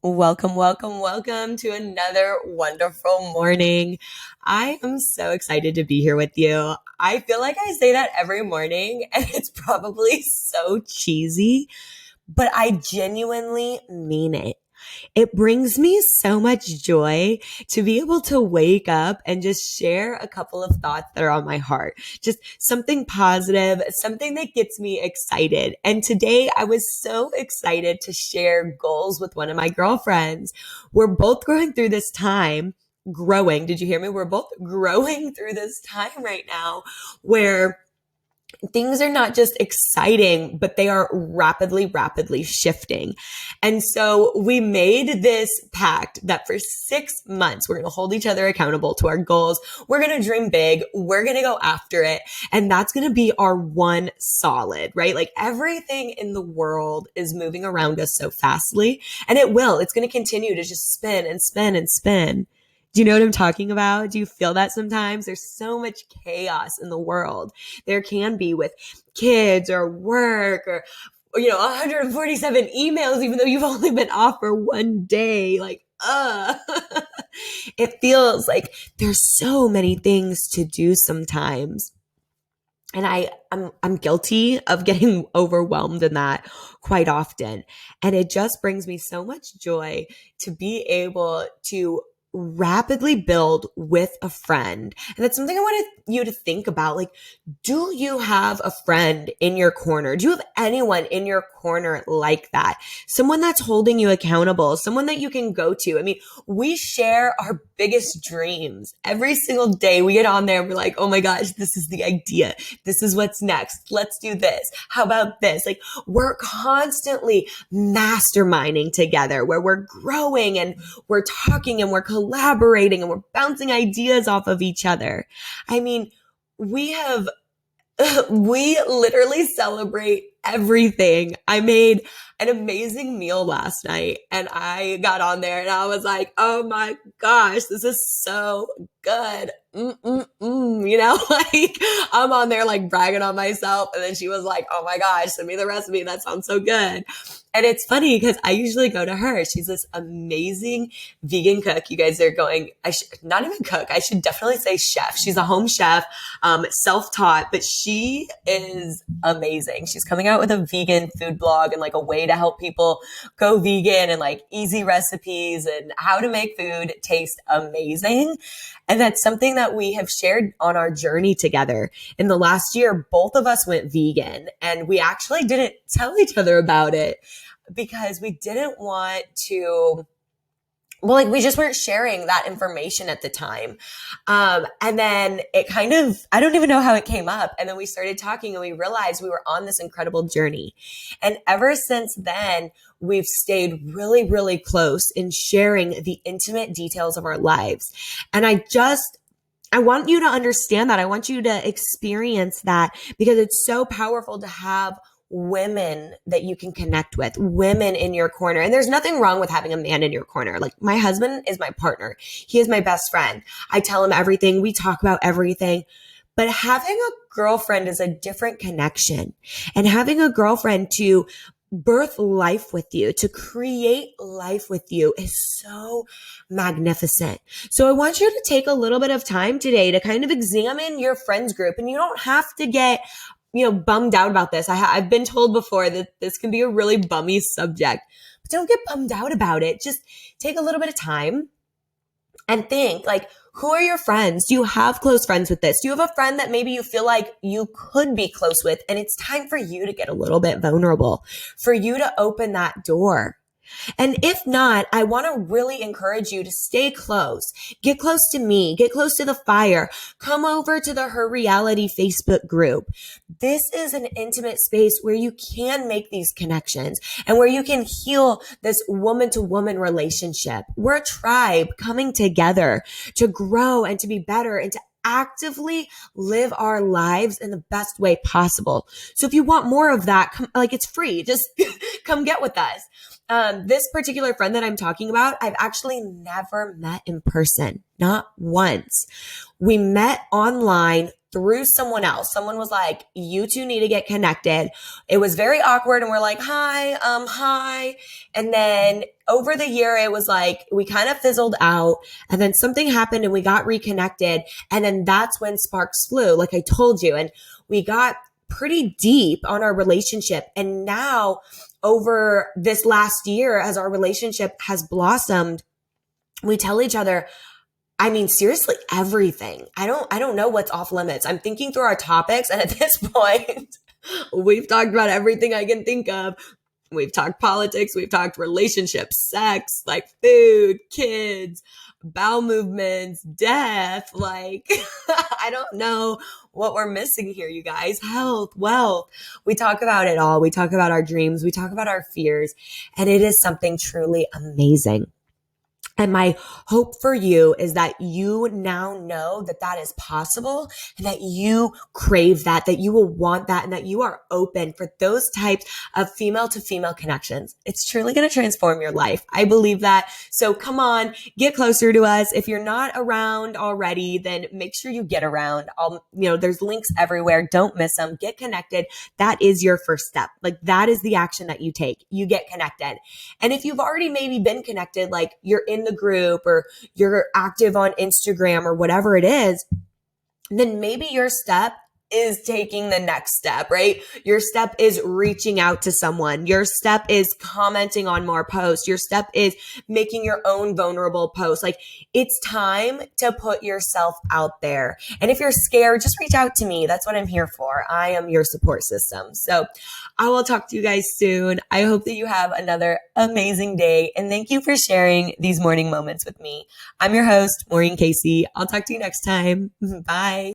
Welcome, welcome, welcome to another wonderful morning. I am so excited to be here with you. I feel like I say that every morning, and it's probably so cheesy, but I genuinely mean it. It brings me so much joy to be able to wake up and just share a couple of thoughts that are on my heart. Just something positive, something that gets me excited. And today I was so excited to share goals with one of my girlfriends. We're both going through this time. Growing. Did you hear me? We're both growing through this time right now where things are not just exciting, but they are rapidly shifting. And so we made this pact that for 6 months, we're going to hold each other accountable to our goals. We're going to dream big. We're going to go after it. And that's going to be our one solid, right? Like everything in the world is moving around us so fastly, and it will. It's going to continue to just spin and spin and spin. Do you know what I'm talking about? Do you feel that sometimes? There's so much chaos in the world. There can be with kids or work or 147 emails, even though you've only been off for one day. It feels like there's so many things to do sometimes. And I'm guilty of getting overwhelmed in that quite often. And it just brings me so much joy to be able to rapidly build with a friend. And that's something I wanted you to think about. Like, do you have a friend in your corner? Do you have anyone in your corner like that? Someone that's holding you accountable, someone that you can go to. I mean, we share our biggest dreams every single day. We get on there and we're like, oh my gosh, this is the idea. This is what's next. Let's do this. How about this? Like, we're constantly masterminding together where we're growing and we're talking and we're collaborating and we're bouncing ideas off of each other. I mean, we literally celebrate everything. I made an amazing meal last night and I got on there and I was like, oh my gosh, this is so good. Like I'm on there like bragging on myself. And then she was like, oh my gosh, send me the recipe. That sounds so good. And it's funny because I usually go to her. She's this amazing vegan cook. You guys are going, I should not even cook. I should definitely say chef. She's a home chef, self-taught, but she is amazing. She's coming out with a vegan food blog and like a way to help people go vegan and like easy recipes and how to make food taste amazing. And that's something that we have shared on our journey together. In the last year, both of us went vegan and we actually didn't tell each other about it because we didn't want to, we just weren't sharing that information at the time. And then it kind of, I don't even know how it came up. And then we started talking and we realized we were on this incredible journey. And ever since then, we've stayed really close in sharing the intimate details of our lives. And I want you to understand that. I want you to experience that because it's so powerful to have women that you can connect with, women in your corner. And there's nothing wrong with having a man in your corner. Like my husband is my partner. He is my best friend. I tell him everything. We talk about everything. But having a girlfriend is a different connection. And having a girlfriend to birth life with you, to create life with you is so magnificent. So I want you to take a little bit of time today to kind of examine your friends group. And you don't have to get bummed out about this. I've been told before that this can be a really bummy subject, but don't get bummed out about it. Just take a little bit of time and think like, who are your friends? Do you have close friends with this? Do you have a friend that maybe you feel like you could be close with? And it's time for you to get a little bit vulnerable, for you to open that door. And if not, I want to really encourage you to stay close. Get close to me. Get close to the fire. Come over to the Her Reality Facebook group. This is an intimate space where you can make these connections and where you can heal this woman-to-woman relationship. We're a tribe coming together to grow and to be better and to actively live our lives in the best way possible. So if you want more of that, it's free. Just come get with us. This particular friend that I'm talking about, I've actually never met in person, not once. We met online through someone else. Someone was like, you two need to get connected. It was very awkward. And we're like, hi. And then over the year, it was like, we kind of fizzled out, and then something happened and we got reconnected. And then that's when sparks flew, like I told you. And we got pretty deep on our relationship. And now over this last year, as our relationship has blossomed, we tell each other, I mean, seriously, everything. I don't know what's off limits. I'm thinking through our topics, and at this point, we've talked about everything I can think of. We've talked politics, we've talked relationships, sex, like food, kids, bowel movements, death. Like, I don't know what we're missing here, you guys. Health, wealth. We talk about it all. We talk about our dreams. We talk about our fears. And it is something truly amazing. And my hope for you is that you now know that that is possible, and that you crave that you will want that, and that you are open for those types of female to female connections. It's truly going to transform your life. I believe that. So come on, get closer to us. If you're not around already, then make sure you get around. There's links everywhere. Don't miss them. Get connected. That is your first step. Like, that is the action that you take. You get connected. And if you've already maybe been connected, like you're in the group or you're active on Instagram or whatever it is, then maybe your step is taking the next step, right? Your step is reaching out to someone. Your step is commenting on more posts. Your step is making your own vulnerable posts. Like, it's time to put yourself out there. And if you're scared, just reach out to me. That's what I'm here for. I am your support system. So I will talk to you guys soon. I hope that you have another amazing day. And thank you for sharing these morning moments with me. I'm your host, Maureen Casey. I'll talk to you next time. Bye.